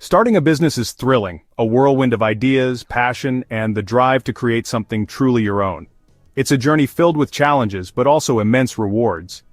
Starting a business is thrilling, a whirlwind of ideas, passion, and the drive to create something truly your own. It's a journey filled with challenges, but also immense rewards.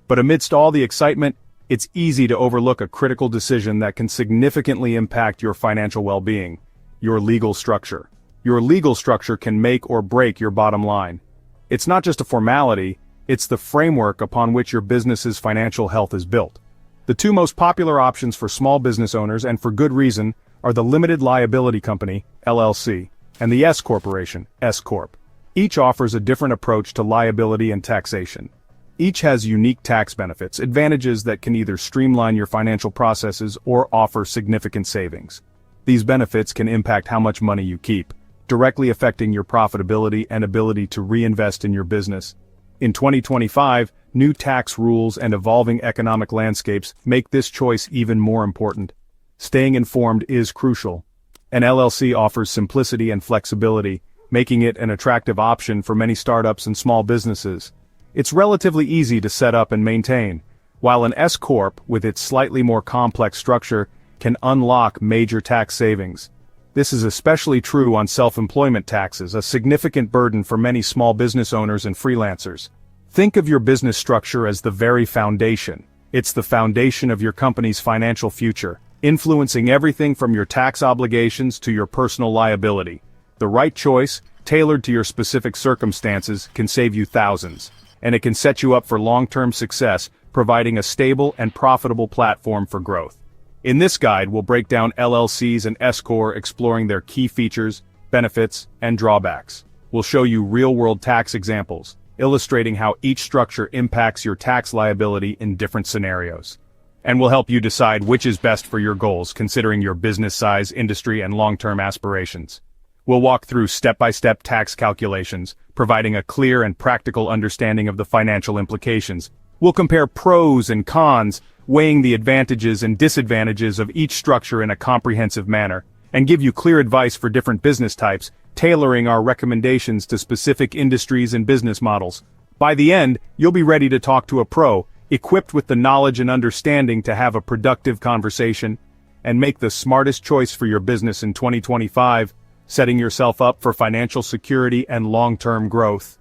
But amidst all the excitement, it's easy to overlook a critical decision that can significantly impact your financial well-being: your legal structure. Your legal structure can make or break your bottom line. It's not just a formality, it's the framework upon which your business's financial health is built. The two most popular options for small business owners, and for good reason, are the Limited Liability Company, LLC, and the S Corporation, S Corp. Each offers a different approach to liability and taxation. Each has unique tax benefits, advantages that can either streamline your financial processes or offer significant savings. These benefits can impact how much money you keep, directly affecting your profitability and ability to reinvest in your business. In 2025, new tax rules and evolving economic landscapes make this choice even more important. Staying informed is crucial. An LLC offers simplicity and flexibility, making it an attractive option for many startups and small businesses. It's relatively easy to set up and maintain, while an S Corp, with its slightly more complex structure, can unlock major tax savings. This is especially true on self-employment taxes, a significant burden for many small business owners and freelancers. Think of your business structure as the very foundation. It's the foundation of your company's financial future, influencing everything from your tax obligations to your personal liability. The right choice, tailored to your specific circumstances, can save you thousands, and it can set you up for long-term success, providing a stable and profitable platform for growth. In this guide, we'll break down LLCs and S Corp, exploring their key features, benefits, and drawbacks. We'll show you real-world tax examples, illustrating how each structure impacts your tax liability in different scenarios. And we'll help you decide which is best for your goals, considering your business size, industry, and long-term aspirations. We'll walk through step-by-step tax calculations, providing a clear and practical understanding of the financial implications. We'll compare pros and cons, weighing the advantages and disadvantages of each structure in a comprehensive manner, and give you clear advice for different business types, tailoring our recommendations to specific industries and business models. By the end, you'll be ready to talk to a pro, equipped with the knowledge and understanding to have a productive conversation and make the smartest choice for your business in 2025, setting yourself up for financial security and long-term growth.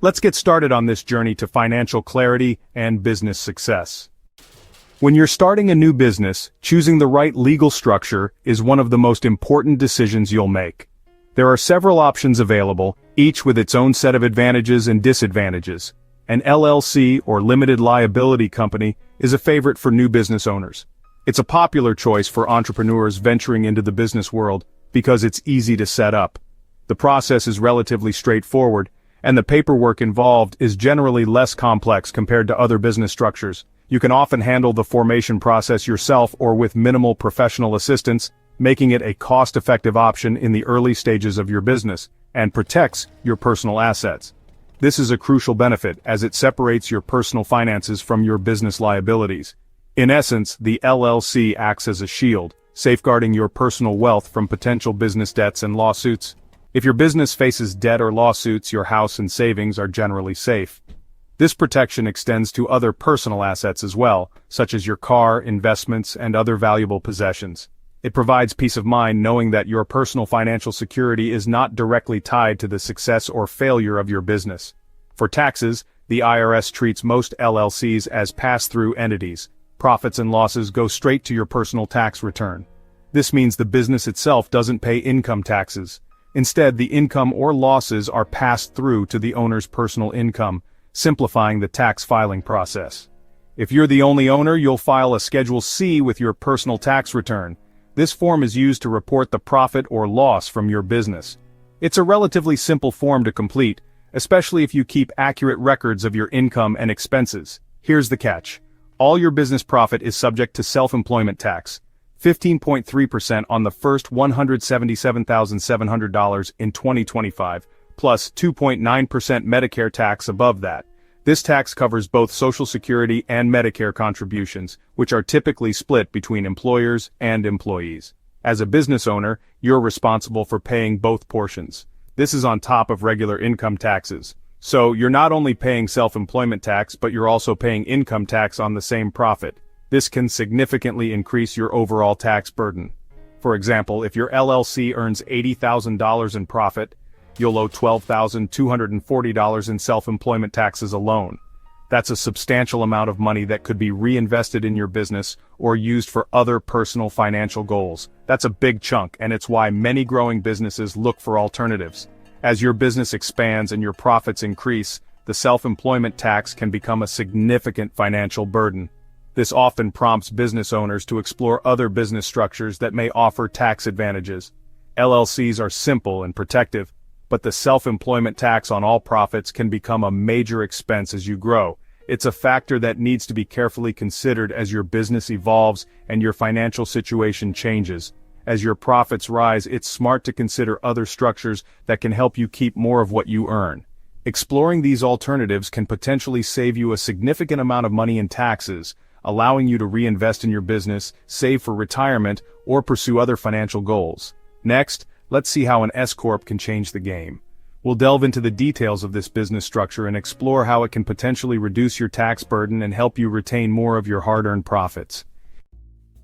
Let's get started on this journey to financial clarity and business success. When you're starting a new business, choosing the right legal structure is one of the most important decisions you'll make. There are several options available, each with its own set of advantages and disadvantages. An LLC, or limited liability company, is a favorite for new business owners. It's a popular choice for entrepreneurs venturing into the business world because it's easy to set up. The process is relatively straightforward, and the paperwork involved is generally less complex compared to other business structures. You can often handle the formation process yourself or with minimal professional assistance, making it a cost-effective option in the early stages of your business, and protects your personal assets. This is a crucial benefit as it separates your personal finances from your business liabilities. In essence, the LLC acts as a shield, safeguarding your personal wealth from potential business debts and lawsuits. If your business faces debt or lawsuits, your house and savings are generally safe. This protection extends to other personal assets as well, such as your car, investments, and other valuable possessions. It provides peace of mind knowing that your personal financial security is not directly tied to the success or failure of your business. For taxes, the IRS treats most LLCs as pass-through entities. Profits and losses go straight to your personal tax return. This means the business itself doesn't pay income taxes. Instead, the income or losses are passed through to the owner's personal income, simplifying the tax filing process. If you're the only owner, you'll file a Schedule C with your personal tax return. This form is used to report the profit or loss from your business. It's a relatively simple form to complete, especially if you keep accurate records of your income and expenses. Here's the catch. All your business profit is subject to self-employment tax, 15.3% on the first $177,700 in 2025, plus 2.9% Medicare tax above that. This tax covers both Social Security and Medicare contributions, which are typically split between employers and employees. As a business owner, you're responsible for paying both portions. This is on top of regular income taxes. So you're not only paying self-employment tax, but you're also paying income tax on the same profit. This can significantly increase your overall tax burden. For example, if your LLC earns $80,000 in profit, you'll owe $12,240 in self-employment taxes alone. That's a substantial amount of money that could be reinvested in your business or used for other personal financial goals. That's a big chunk, and it's why many growing businesses look for alternatives. As your business expands and your profits increase, the self-employment tax can become a significant financial burden. This often prompts business owners to explore other business structures that may offer tax advantages. LLCs are simple and protective, but the self-employment tax on all profits can become a major expense as you grow. It's a factor that needs to be carefully considered as your business evolves and your financial situation changes. As your profits rise, it's smart to consider other structures that can help you keep more of what you earn. Exploring these alternatives can potentially save you a significant amount of money in taxes, allowing you to reinvest in your business, save for retirement, or pursue other financial goals. Next, let's see how an S Corp can change the game. We'll delve into the details of this business structure and explore how it can potentially reduce your tax burden and help you retain more of your hard-earned profits.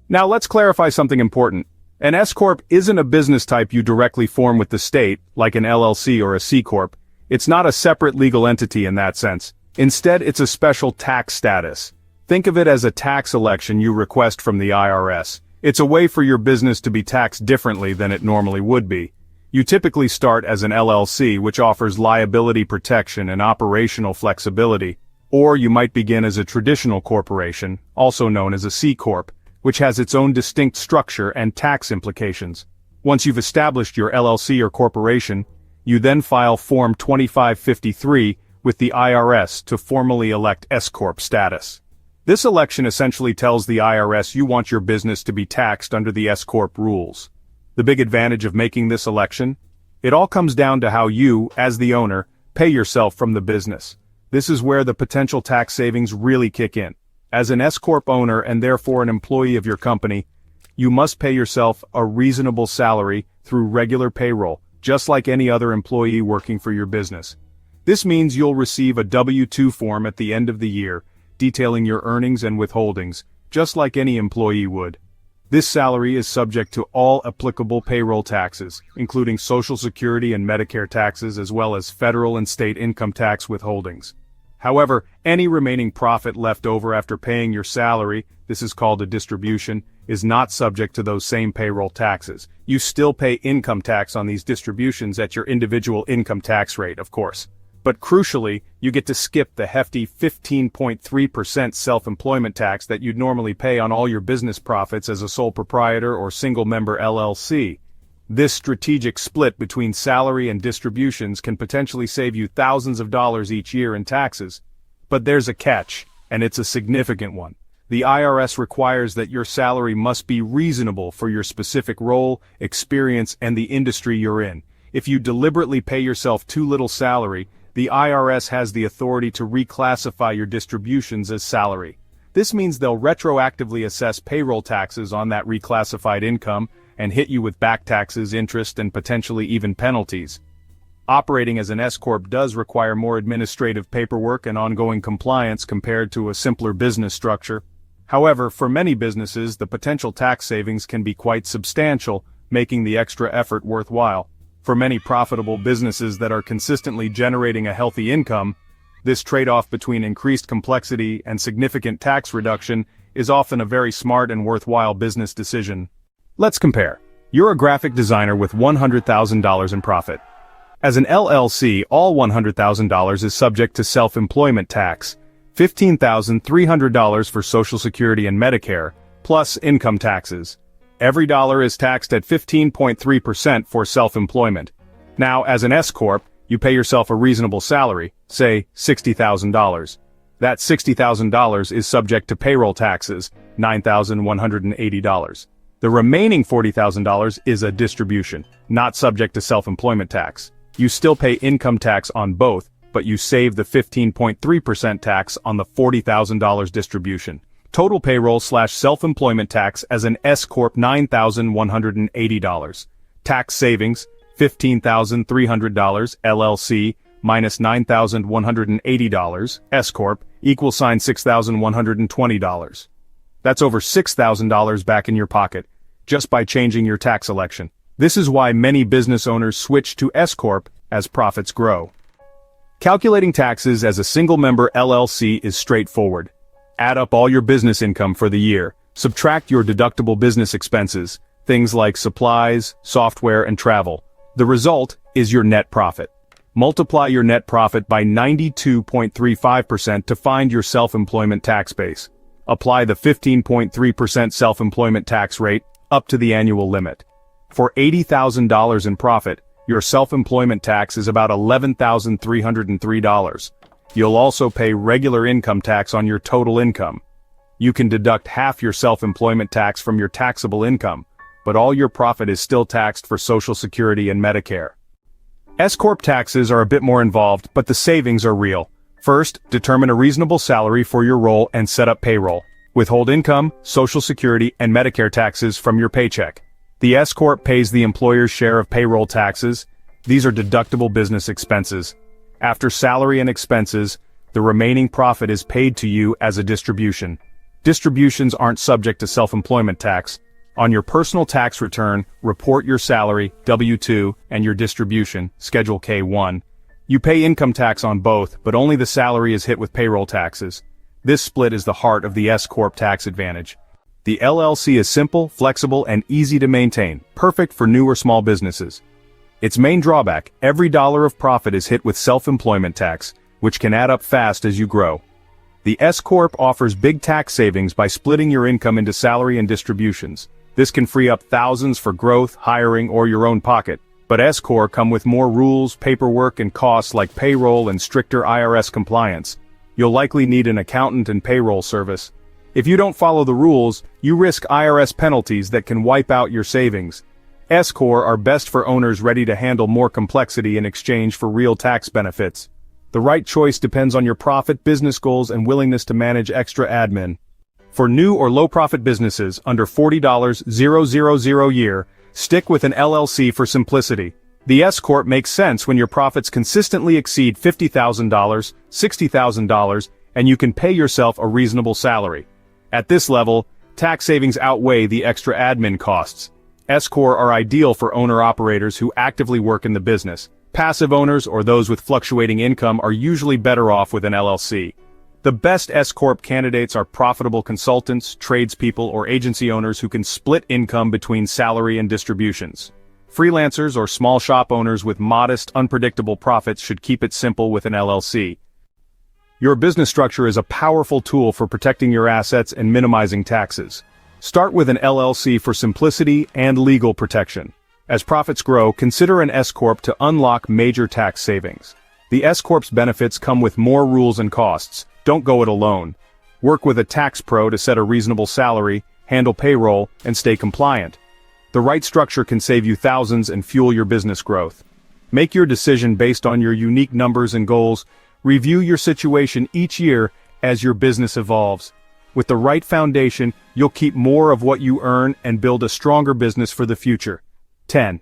Now let's clarify something important. An S Corp isn't a business type you directly form with the state, like an LLC or a C Corp. It's not a separate legal entity in that sense. Instead, it's a special tax status. Think of it as a tax election you request from the IRS. It's a way for your business to be taxed differently than it normally would be. You typically start as an LLC, which offers liability protection and operational flexibility, or you might begin as a traditional corporation, also known as a C Corp, which has its own distinct structure and tax implications. Once you've established your LLC or corporation, you then file Form 2553 with the IRS to formally elect S Corp status. This election essentially tells the IRS you want your business to be taxed under the S Corp rules. The big advantage of making this election? It all comes down to how you, as the owner, pay yourself from the business. This is where the potential tax savings really kick in. As an S Corp owner and therefore an employee of your company, you must pay yourself a reasonable salary through regular payroll, just like any other employee working for your business. This means you'll receive a W-2 form at the end of the year, detailing your earnings and withholdings, just like any employee would. This salary is subject to all applicable payroll taxes, including Social Security and Medicare taxes as well as federal and state income tax withholdings. However, any remaining profit left over after paying your salary, this is called a distribution, is not subject to those same payroll taxes. You still pay income tax on these distributions at your individual income tax rate, of course. But crucially, you get to skip the hefty 15.3% self-employment tax that you'd normally pay on all your business profits as a sole proprietor or single-member LLC. This strategic split between salary and distributions can potentially save you thousands of dollars each year in taxes. But there's a catch, and it's a significant one. The IRS requires that your salary must be reasonable for your specific role, experience, and the industry you're in. If you deliberately pay yourself too little salary, the IRS has the authority to reclassify your distributions as salary. This means they'll retroactively assess payroll taxes on that reclassified income and hit you with back taxes, interest, and potentially even penalties. Operating as an S Corp does require more administrative paperwork and ongoing compliance compared to a simpler business structure. However, for many businesses, the potential tax savings can be quite substantial, making the extra effort worthwhile. For many profitable businesses that are consistently generating a healthy income, this trade-off between increased complexity and significant tax reduction is often a very smart and worthwhile business decision. Let's compare. You're a graphic designer with $100,000 in profit. As an LLC, all $100,000 is subject to self-employment tax, $15,300 for Social Security and Medicare, plus income taxes. Every dollar is taxed at 15.3% for self-employment. Now, as an S Corp, you pay yourself a reasonable salary, say $60,000. That $60,000 is subject to payroll taxes, $9,180. The remaining $40,000 is a distribution, not subject to self-employment tax. You still pay income tax on both, but you save the 15.3% tax on the $40,000 distribution. Total payroll/self-employment tax as an S Corp $9,180. Tax savings, $15,300, LLC, minus $9,180, S Corp, =$6,120. That's over $6,000 back in your pocket. just by changing your tax election. This is why many business owners switch to S Corp as profits grow. Calculating taxes as a single-member LLC is straightforward. Add up all your business income for the year, subtract your deductible business expenses, things like supplies, software, and travel. The result is your net profit. Multiply your net profit by 92.35% to find your self-employment tax base. Apply the 15.3% self-employment tax rate up to the annual limit. For $80,000 in profit, your self-employment tax is about $11,303. You'll also pay regular income tax on your total income. You can deduct half your self-employment tax from your taxable income, but all your profit is still taxed for Social Security and Medicare. S Corp taxes are a bit more involved, but the savings are real. First, determine a reasonable salary for your role and set up payroll. Withhold income, Social Security, and Medicare taxes from your paycheck. The S Corp pays the employer's share of payroll taxes. These are deductible business expenses. After salary and expenses, the remaining profit is paid to you as a distribution. Distributions aren't subject to self-employment tax. On your personal tax return, report your salary, W-2, and your distribution, Schedule K-1. You pay income tax on both, but only the salary is hit with payroll taxes. This split is the heart of the S Corp tax advantage. The LLC is simple, flexible, and easy to maintain, perfect for new or small businesses. Its main drawback, every dollar of profit is hit with self-employment tax, which can add up fast as you grow. The S Corp offers big tax savings by splitting your income into salary and distributions. This can free up thousands for growth, hiring, or your own pocket. But S Corp come with more rules, paperwork, and costs like payroll and stricter IRS compliance. You'll likely need an accountant and payroll service. If you don't follow the rules, you risk IRS penalties that can wipe out your savings. S Corp are best for owners ready to handle more complexity in exchange for real tax benefits. The right choice depends on your profit, business goals, and willingness to manage extra admin. For new or low-profit businesses under $40,000 a year, stick with an LLC for simplicity. The S Corp makes sense when your profits consistently exceed $50,000, $60,000, and you can pay yourself a reasonable salary. At this level, tax savings outweigh the extra admin costs. S Corp are ideal for owner-operators who actively work in the business. Passive owners or those with fluctuating income are usually better off with an LLC. The best S Corp candidates are profitable consultants, tradespeople, or agency owners who can split income between salary and distributions. Freelancers or small shop owners with modest, unpredictable profits should keep it simple with an LLC. Your business structure is a powerful tool for protecting your assets and minimizing taxes. Start with an LLC for simplicity and legal protection. As profits grow, consider an S Corp to unlock major tax savings. The S Corp's benefits come with more rules and costs. Don't go it alone. Work with a tax pro to set a reasonable salary, handle payroll, and stay compliant. The right structure can save you thousands and fuel your business growth. Make your decision based on your unique numbers and goals. Review your situation each year as your business evolves. With the right foundation, you'll keep more of what you earn and build a stronger business for the future. 10.